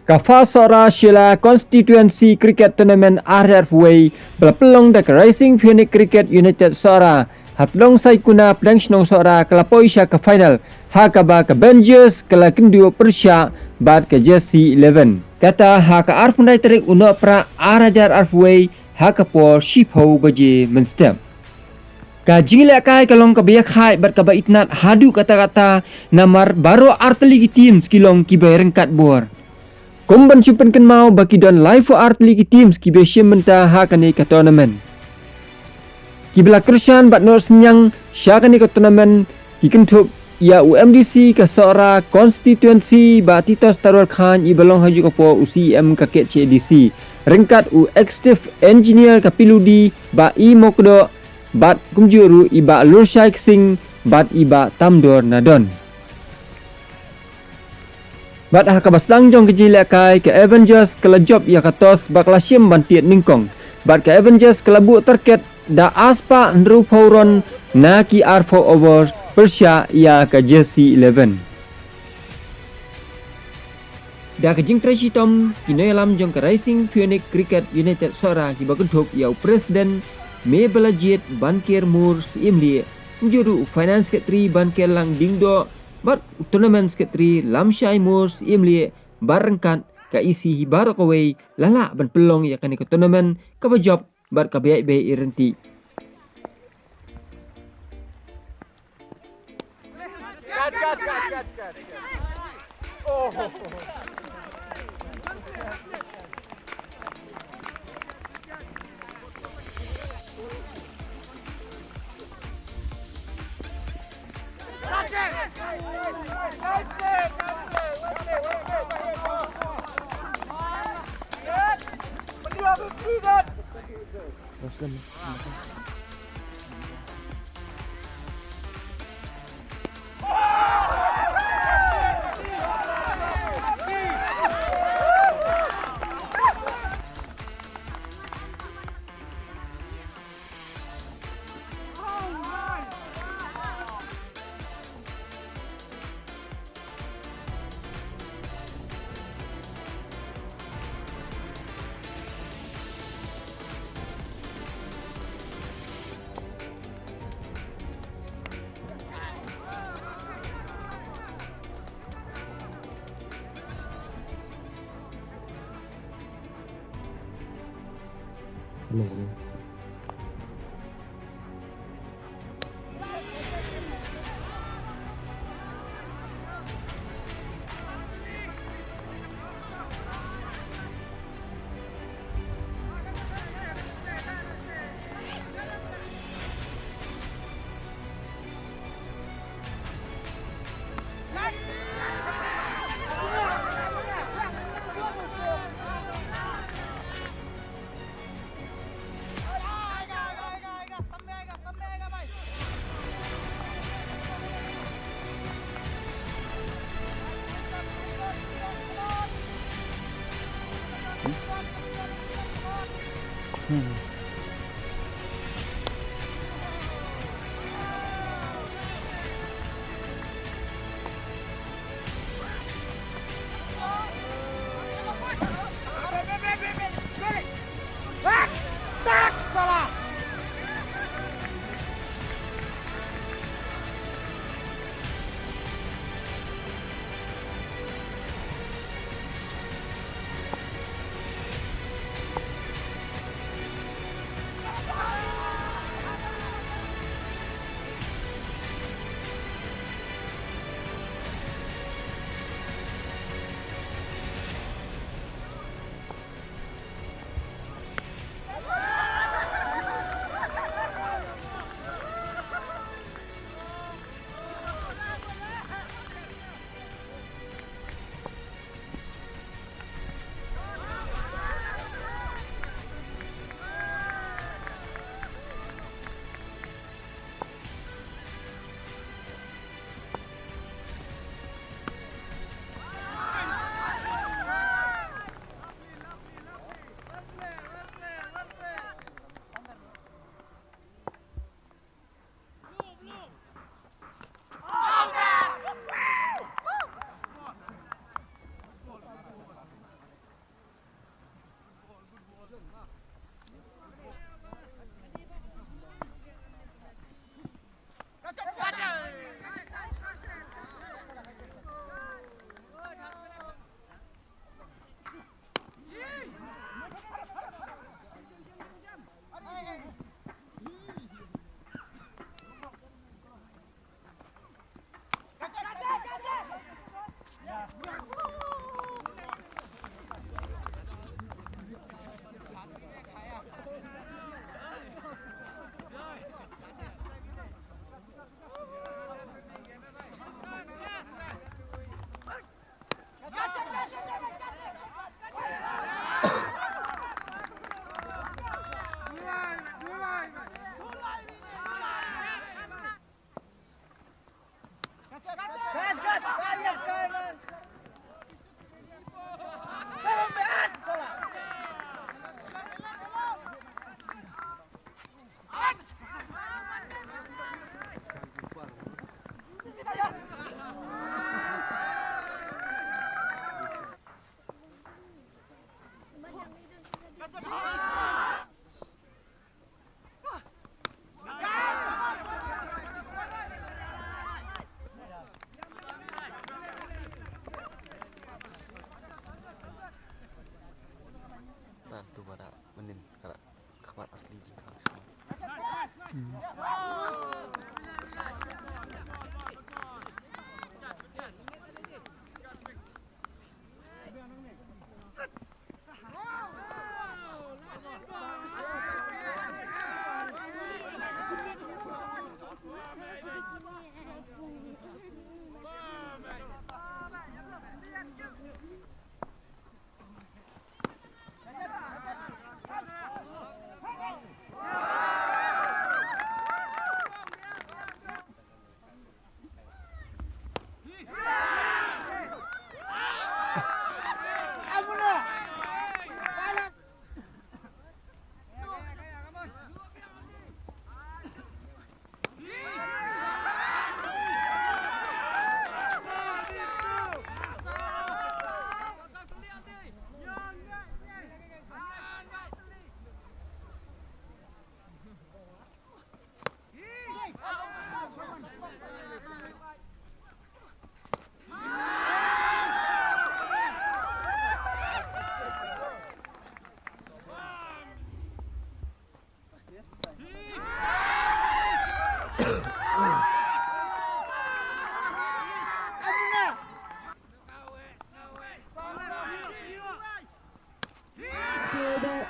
Kafa Sora Sheila Constituency Cricket Tournament RFW berpelong dak Rising Phoenix Cricket United Sora hatlong sai kuna plangsnong Sora kelapoi sya ke final hakaba ke Avengers kala kendu Persya bad ke Jersey 11 kata haka arpundai terik uno pra arajar RFW hakapo shipho baje menstem ka jingla kai kalong ka biak hai bat ka ba itnat hadu kata-kata namar baro arteli team skilong ki rengkat bor Komban Super mau bagi don live for art league teams ki besyem menta hakani ka tournament. Ki bela kersian bat nor senyang syakani ka tournament ki kentup ya UMDC ka Sora constituency ba titos tarul khan i belong haju ka po UCM ka KCDC. Rengkat u executive engineer ka piludi ba i mokdo bat kumjuru i ba Lurshaik Singh bat i ba Tamdor Nadon. Bat hakabaslang jong kejila kai ke Avengers kala job ya katos bakla syem bantiat ningkong. Bat ke Avengers kala bu terket da aspa ndru pauron na ki R4 over Persya ya ke Jersey 11. Da ke jing trashi tom kinoy alam jong ke Rising Phoenix Cricket United Sora ki bagunthuk ya presiden me belajit bankir mur simli njuru finance secretary bankir lang dingdo Bat tournament sekretari Lamshai Murs imli barengkat ka isi hibar kawai lala ban pelong ya kani ke tournament ka bajob bar ka baik baik irenti. Oh.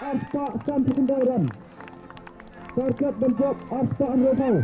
Aspa sampai kendaraan. Target bentuk Aspa Anroval.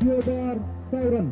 Theodore Sauron.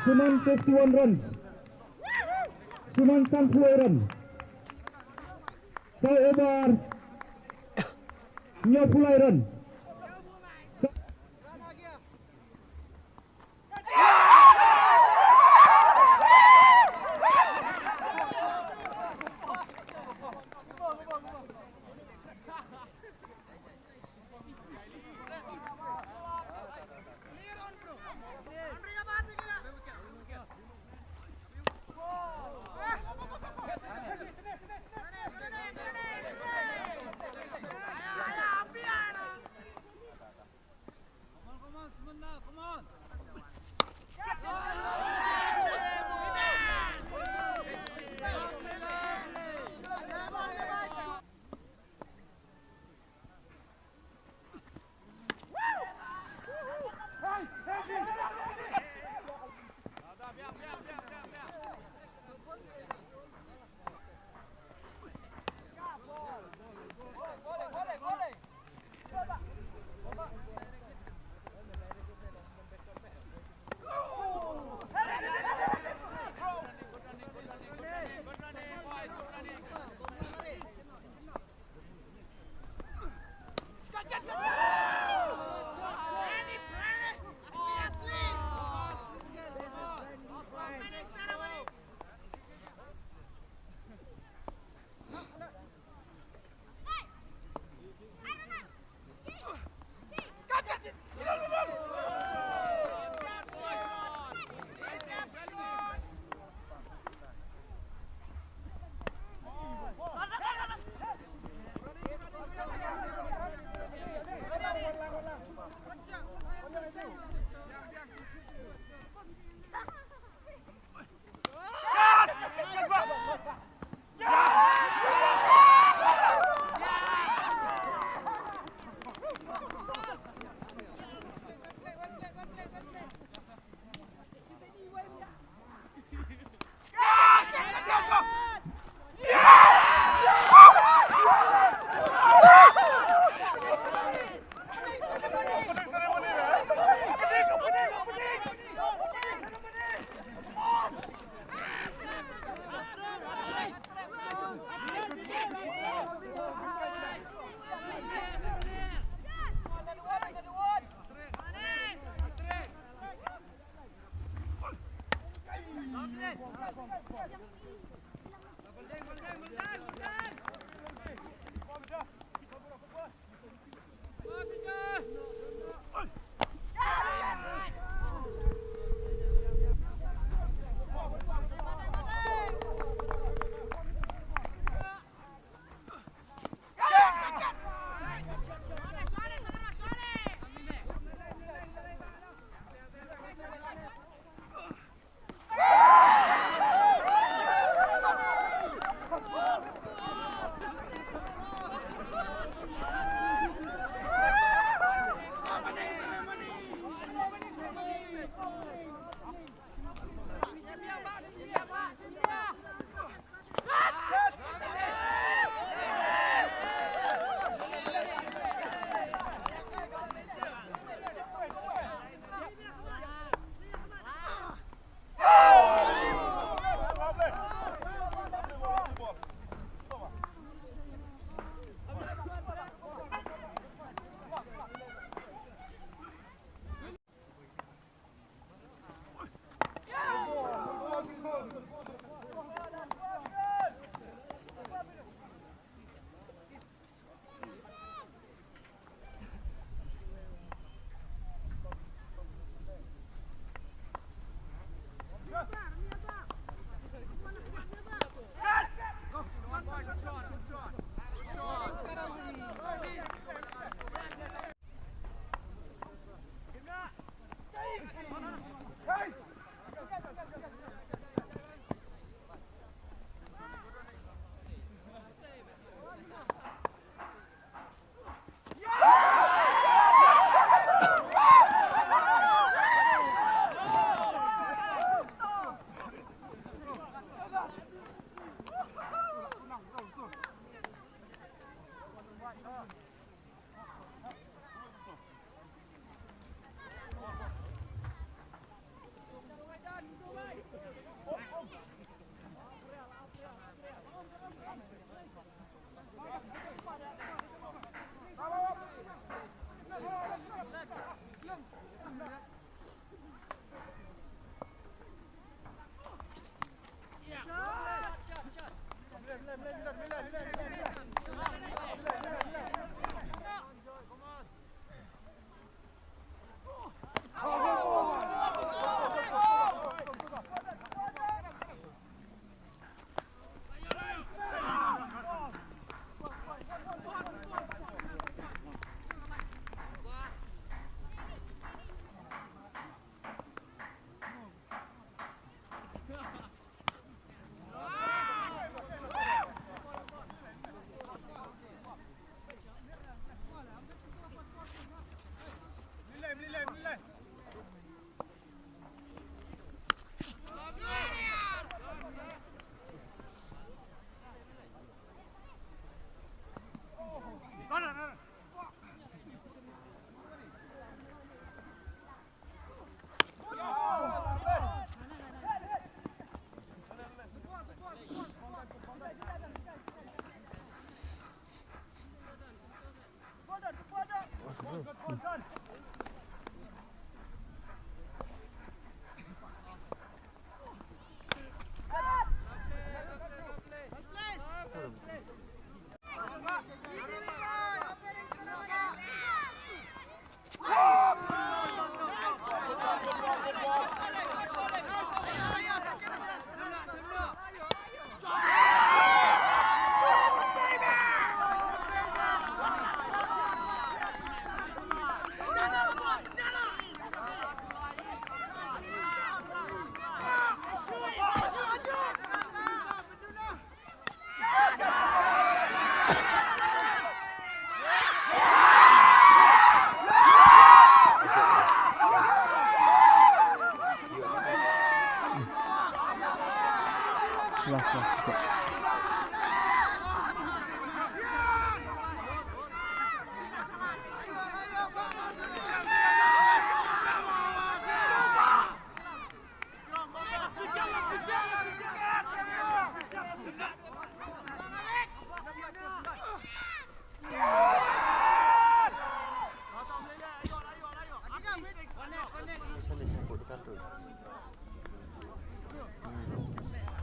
Suman 51 runs. Suman 90 run. Sai over 90 run.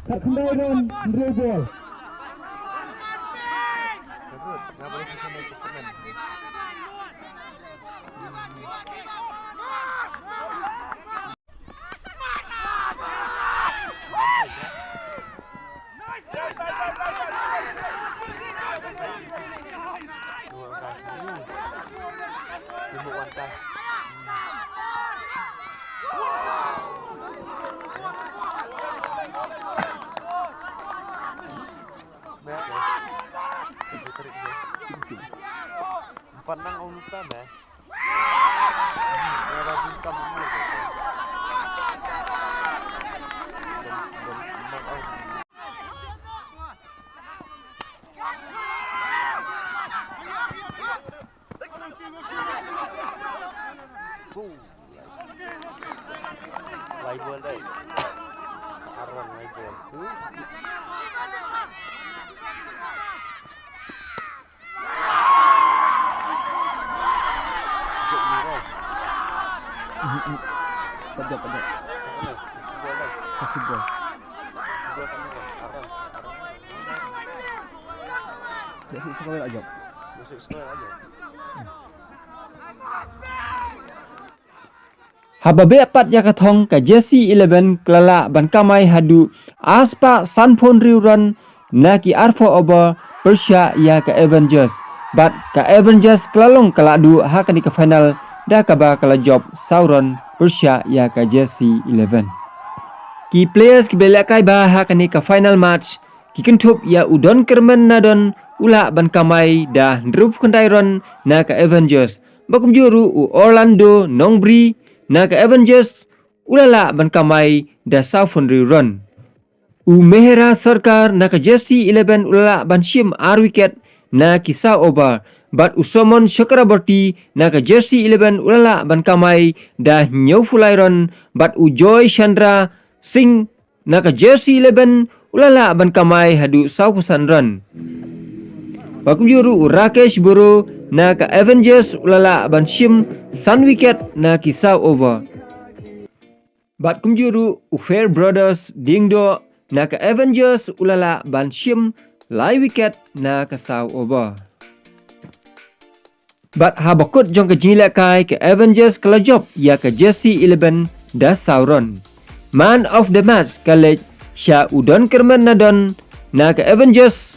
Kat kembali run, draw ball. Panang ông lupa bah. Ada bintang dulu. Lai bola deh. Arang lai bola. Pajak. Sasibol. Jadi sekolah aja. Masuk sekolah aja. Hababe apat yakatong ka Jesse 11 kelala ban kamai hadu aspa sanpon riuran naki arfo over Persia ya ka Avengers. Bat ka Avengers kelalong kaladu hakani ka final da kaba kala job Sauron Persia ya ka Jesse 11. Ki players ki belakai ba hakani ka final match ki kentup ya udon kermen nadon ula ban kamai da ndrup kandairon na ka Avengers. Bakum juru u Orlando Nongbri na ka Avengers ulala ban kamai da Southern Run. U Mehera Sarkar na ka Jesse 11 ulala ban shim wicket na kisah over. Bat Usomon Chakraborty na ka Jesse 11 ulala ban kamai da Nyofulairon. Bat Joy Chandra Singh na ka Jesse 11 ulala ban kamai hadu Saukusan Run. Bakum juru Rakesh Buru na ka Avengers ulala ban shim sun wicket na kisah over. Bat kumjuru Fair Brothers Dingdo na ka Avengers ulala ban shim lai wicket na kasau over. Bat habakut jong ka jinila kai ka Avengers kelajop ya ka Jesse 11 da Sauron. Man of the match kalej Sha Udon Kerman Nadon na ka Avengers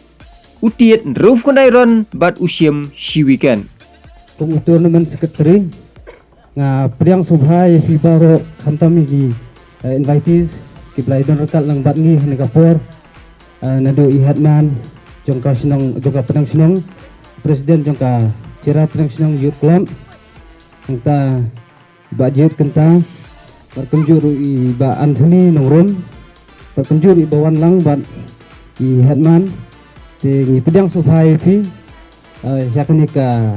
utiet roof kondairon bat usim shi weekend. Tung tournament secretary nga priang subhay FIBA ro kantami di invitees ki blaidon rekat lang bat ngi Singapore nado ihatman jongka sinong jongka penang sinong presiden jongka cira penang sinong youth club angta budget kenta berkunjur iba Anthony nongrum berkunjur ibawan lang bat ihatman di pedang subhay fi siakani ka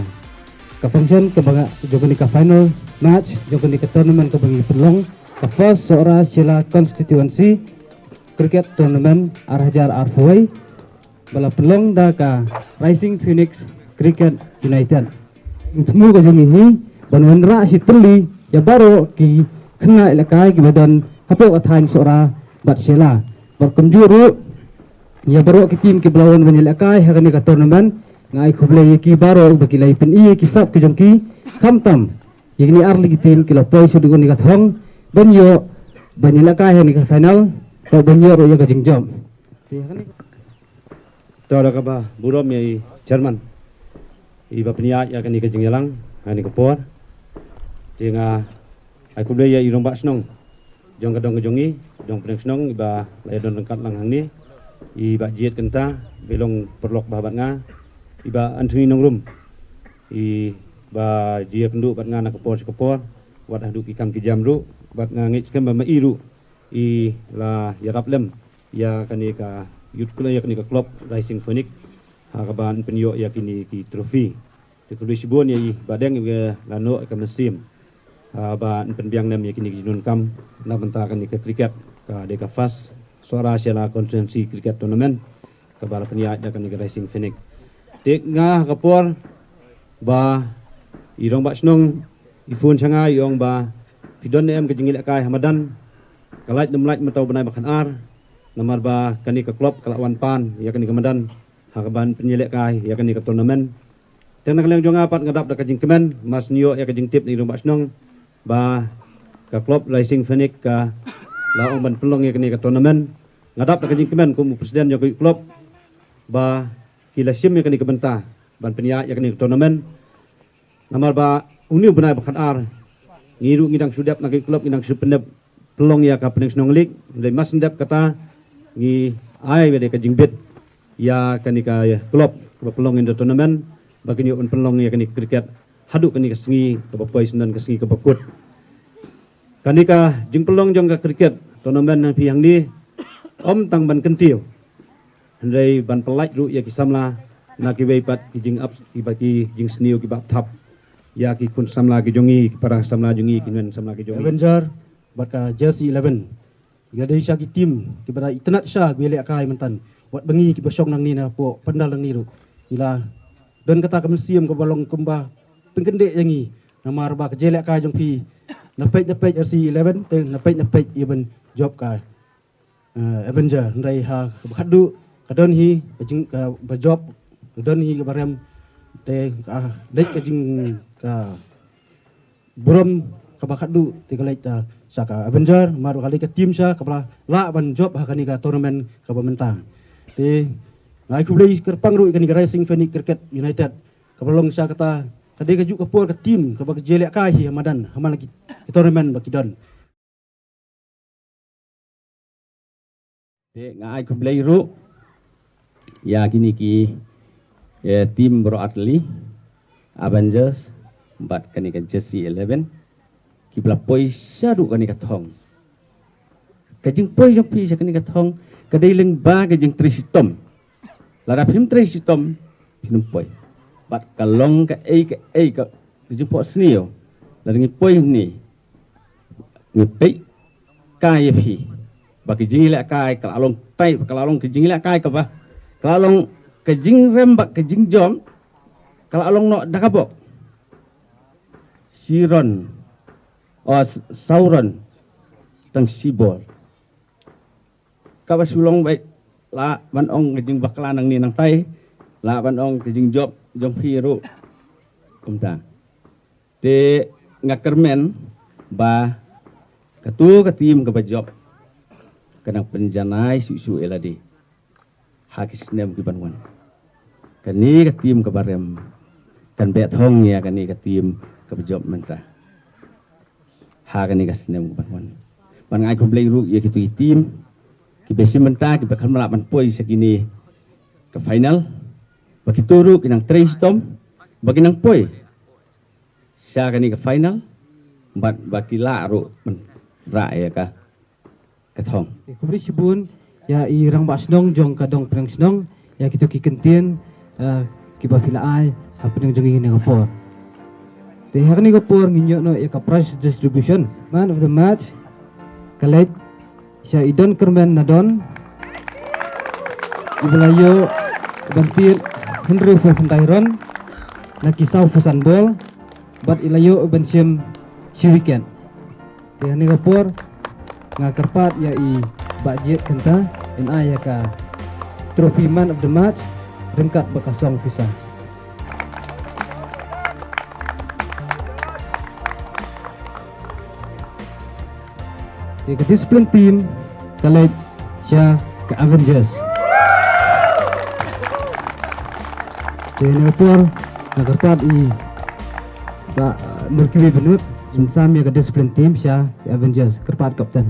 function ke baga jogani ka final match jogani ka tournament ke bagi pelong ka first Sora Sila constituency cricket tournament Arhajar Arfway bala pelong da ka Rising Phoenix Cricket United temu ka jongi hi banwanra si tuli ya baro ki kena ilakai ki badan hapo ka thain Sora bat Sila berkunjuru ya baro ki team ki belawan banyalakai hakani ka tournament ngai kublai ki baro bakilai pen i kisap ki jongki kamtam yigni arli ki team kilo poi sudu ni ka thong banyo banyalakai ni ka final to banyo ro ya ka jingjom to da ka ba burom yai chairman i ba pnia ya ka ni ka jingyalang ani ka por tinga ai kublai ya i romba snong jong ka dong ka jongi jong peng snong iba lai don lengkat lang hang ni i ba jiet kenta belong perlok babat nga iba Anthony nongrum i ba jia kendu bat nga nak kepor wat hadu ki kam ki jam ru bat nga ngit kem ba mai ru i la yarap lem ya kani ka youth kula ya kani ka club Rising Phoenix hakaban penyo ya kini ki trofi de kuli sibon ya badeng ya lano ka mesim ba penbiang nam ya kini jinun kam na benta kani ka cricket ka de ka fast suara siala konferensi cricket tournament ka bala penya ya kani ka Rising Phoenix tek nga kapor ba irong ba snong ifun changa yong ba pidon em ke jingil kai hamadan kalait nemlait matau benai makan ar namar ba kani ka klub kalawan pan ya kani kamadan hakaban penyelek kai ya kani ka tournament tena kaleng jonga pat ngadap da kajing kemen mas nio ya kajing tip ni irong ba snong ba ka klub Rising Phoenix ka laong ban pelong ya kani ka tournament ngadap da kajing kemen ku presiden ya klub ba kilasim ya kani ka benta ban penya ya kani ka tournament namar ba uniu benai bakan ar ngiru ngidang sudap nagi klub ngidang supendep pelong ya ka pening snong lik dari mas ndap kata ngi ai wede ka jingbit ya kani ka klub ka pelong in the tournament bagi ni un pelong ya kani kriket haduk kani ka sengi ka bapoi senan ka sengi ka bakut kani ka jing pelong jong ka kriket tournament nang piang ni om tang ban kentiu handai ban pelait ru ya kisamla na ki weipat ki jing up ki baki jing sniu ki bap thap ya ki kun samla ki jongi para samla jongi kinwen samla ki jongi Avenger baka jersey 11 gade sya ki tim ki bara itnat sya bele akai mentan wat bengi ki besong nang ni na po pandal nang ni ru ila don kata ka museum ko balong kumba pengkende yangi namar ba ke jele akai jong pi napej jersey 11 te napej iben job ka Avenger ndai ha khadu kadon hi bajing ka bajob kadon hi barem te dek ka jing ka buram ka bakadu te kalai ta saka Avenger maru kali ka tim sa kabla la ban job ha kani ka tournament ka pementang te ngai ku blai kerpang ru kani ka Rising Phoenix Cricket United ka belong sa kata kade ka juk ka por ka tim ka bak jele kai hi hamadan hamal ki tournament baki don te ngai ku blai ru ya kini ki tim bro atli Avengers bat kani ka jersey 11 ki bla poi sadu kani ka thong ka jing poi jong pi sa kani ka thong ka dei leng ba ka jing trisitom la da phim trisitom pinum poi bat ka long ka ka jing po snio la ngi poi ni ngi pe kai phi ba ki jing la kai ka long tai ka long ki jing la kai ka ba ka long ka jing rem ba ka jing jom kalau along no dakabok siron sauron tang sibol kawasulong baik la ban ong kejing bakla nang ni nang tai la ban ong kejing job jong piru kumta te ngakermen ba katu katim ka job kanang penjanai susu eladi hakis nem ki banwan kani katim ka barem kan bet hong ya kani katim ka job menta ha kani ka snem banwan ban ngai ko blai ru ya kitu tim ki besi menta ki bakal malapan poi sakini ke final bagi turu kinang tristom bagi nang poi sa kani ke final bat baki la ru ra ya ka thong kubri sibun ya irang basnong jong kadong prang snong ya kitu ki kentien kiba fila ai hapeng jongi ni kapor te hakni kapor nginyo no ya ka prize distribution man of the match kalait siya idon kermen nadon iblayo bantir Henry Fentairon na kisau fusan bol bat ilayo bensim si weekend te hakni kapor nga kerpat ya i budget kenta in aya ka trophy man of the match rengkat bekasong pisah. Ke discipline team kalait siya ke Avengers. Jadi por nagarpat i ba murkiwi benut sami ke discipline team siya ke Avengers kerpat kapten.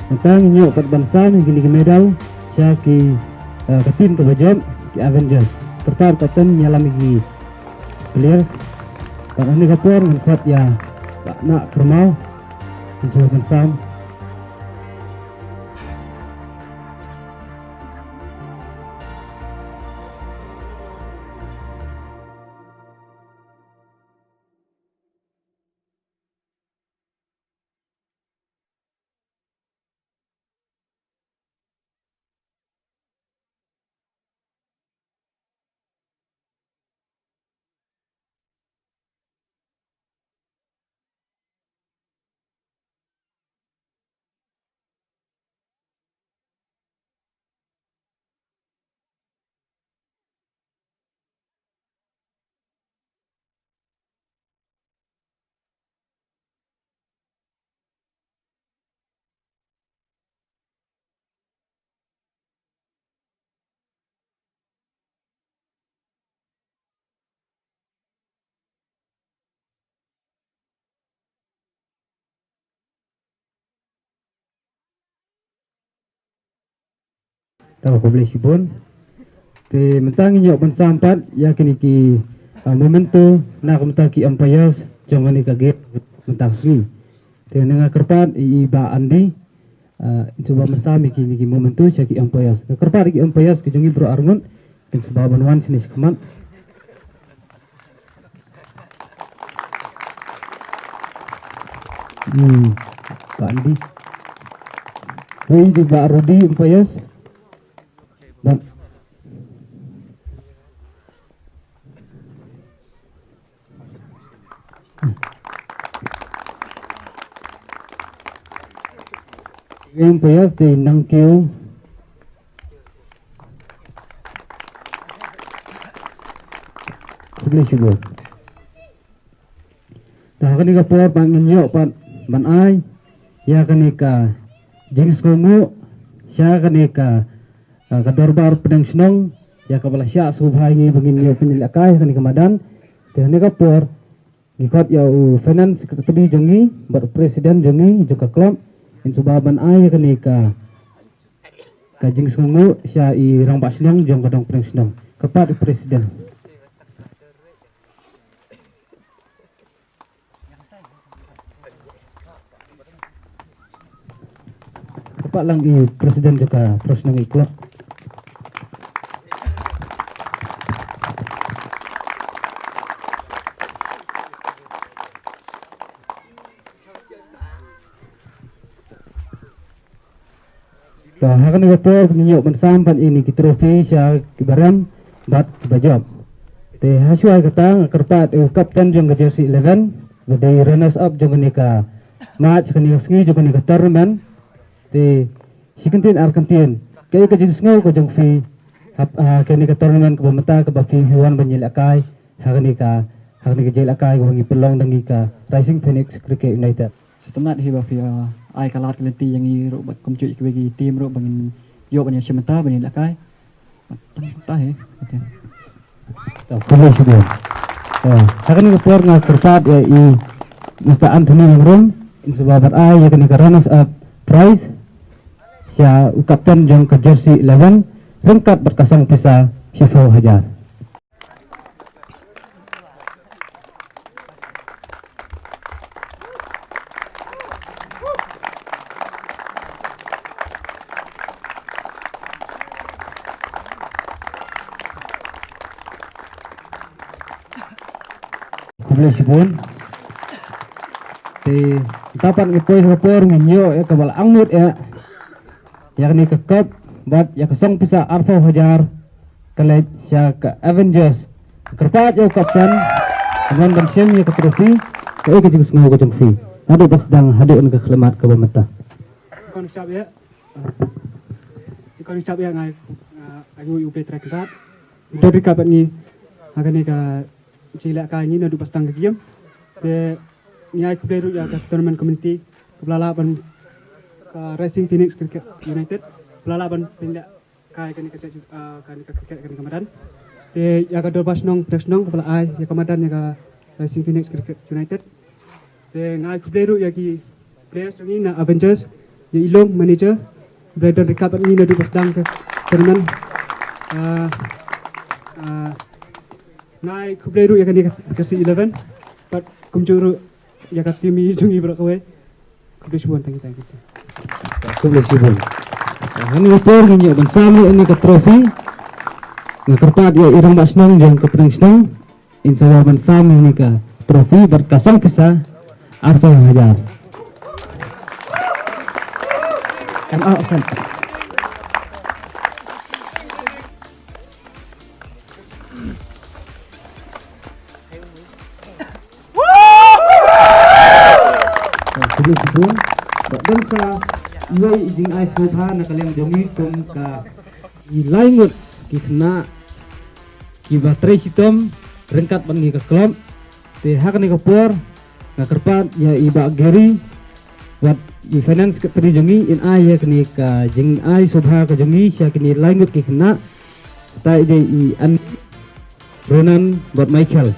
Tentang inyo pat bansa ng gini medal siya ki tim ke bajam ki Avengers. Kertar kapten nyalam igi players. Pada ni kapur ngkot ya tak nak kermau. Insyaallah bansa. Tahu ko boleh sibon. Te mentang inyo bansa empat ya kini ki momento na kumta ki ampayas jangan ni kaget mentang sini. Te nga kerpat iba andi coba bersama kini ki momento siya ki ampayas. Kerpat ki ampayas ki jongi bro arngon kin sebab banwan sini sekaman. Pak Andi. Wei di Pak Rudi ampayas. Dan yang payas di nangkeu boleh syukur. Dah kani ka por pangin yo pan ban ai ya kani ka jings komu sya kani ka kadorbar pedang senong ya kabala sya subhai ngi bangin yo pinilakai kani kamadan kani ka por gikot ya finance secretary jongi bar presiden jongi juga klub in subaban ai kani ka jings komu sya i rang ba senong jong kadong pedang senong kepada presiden. Pak lang i presiden juga terus nang ikut. Tah hakan ngapor ninyo bansampan ini ki trofi sya kibaram bat bajab. Te hasuai katang kerpat kapten jong jersey 11 badai runners up jong nika match kani sngi jong nika tournament. Te sikentin arkantin kay ka jing sngaw ko jong fi kani ka tournament ko mata ka ba fi hewan banyil akai hagani ka jel akai ko ngi pelong dangi ka Rising Phoenix Cricket United. Setemat hiba fi ai kalat lenti yang i ro bat komcu ikbagi tim ro bangin yo banya sementa banyil akai tah he Tahu boleh sudah. Hagani ka por nga kerpat ya i Mr. Anthony Ngrum in sebabat ai ya kani ka runners up prize siya kapten jong ke jersey 11 rengkat berkasang pisa Syifau Hajar. Kublai sibun te dapat ngepois rapor nginyo ya kabal angut ya yakni ke cup bat ya kesong pisa Arfau Hajar kelej sya ke Avengers kerpat yo kapten dengan bensin ya ke trofi ke jing sengaw ke jong fi adu pas sedang hadir ke khlemat ke bamata ikon sab ya ngai ayu yu petra kat dari kapat ni agani ka cila ka ni nadu pas tang game de nyai kuderu ya ke tournament community keblalaban Rising Phoenix Cricket United pelalaban pindah kai kani ka cricket kani kamadan te ya ka dobas nong kepala ai ya kamadan ya ka Rising Phoenix Cricket United te ngai kuderu ya ki players ni na Avengers ya ilong manager Brandon Rika bat ngi nadu pasdang ke tournament nai kubleru ya kan dia jersey 11 but kumjuru ya kat timi jungi berkawe kublesuan thank you Kubli Sibon. Hani upor nginyo bersama ini ke trofi. Ngakerpat ya irang basnong jang ke prengsnong. Insyaallah bersama ini ke trofi berkasang kisah Arto Hajar. And out kan. Kubli Sibon. Dan sa iway ijing ay sumutha na kaliang jongi kum ka ilaingot kikna kibatray sitom rengkat bangi ka klub te hak ni kapor na kerpat ya iba geri wat i finance ka tri jongi in ay ya kini ka jing ay subha ka jongi siya kini ilaingot kikna ta ide i an Ronan buat Michael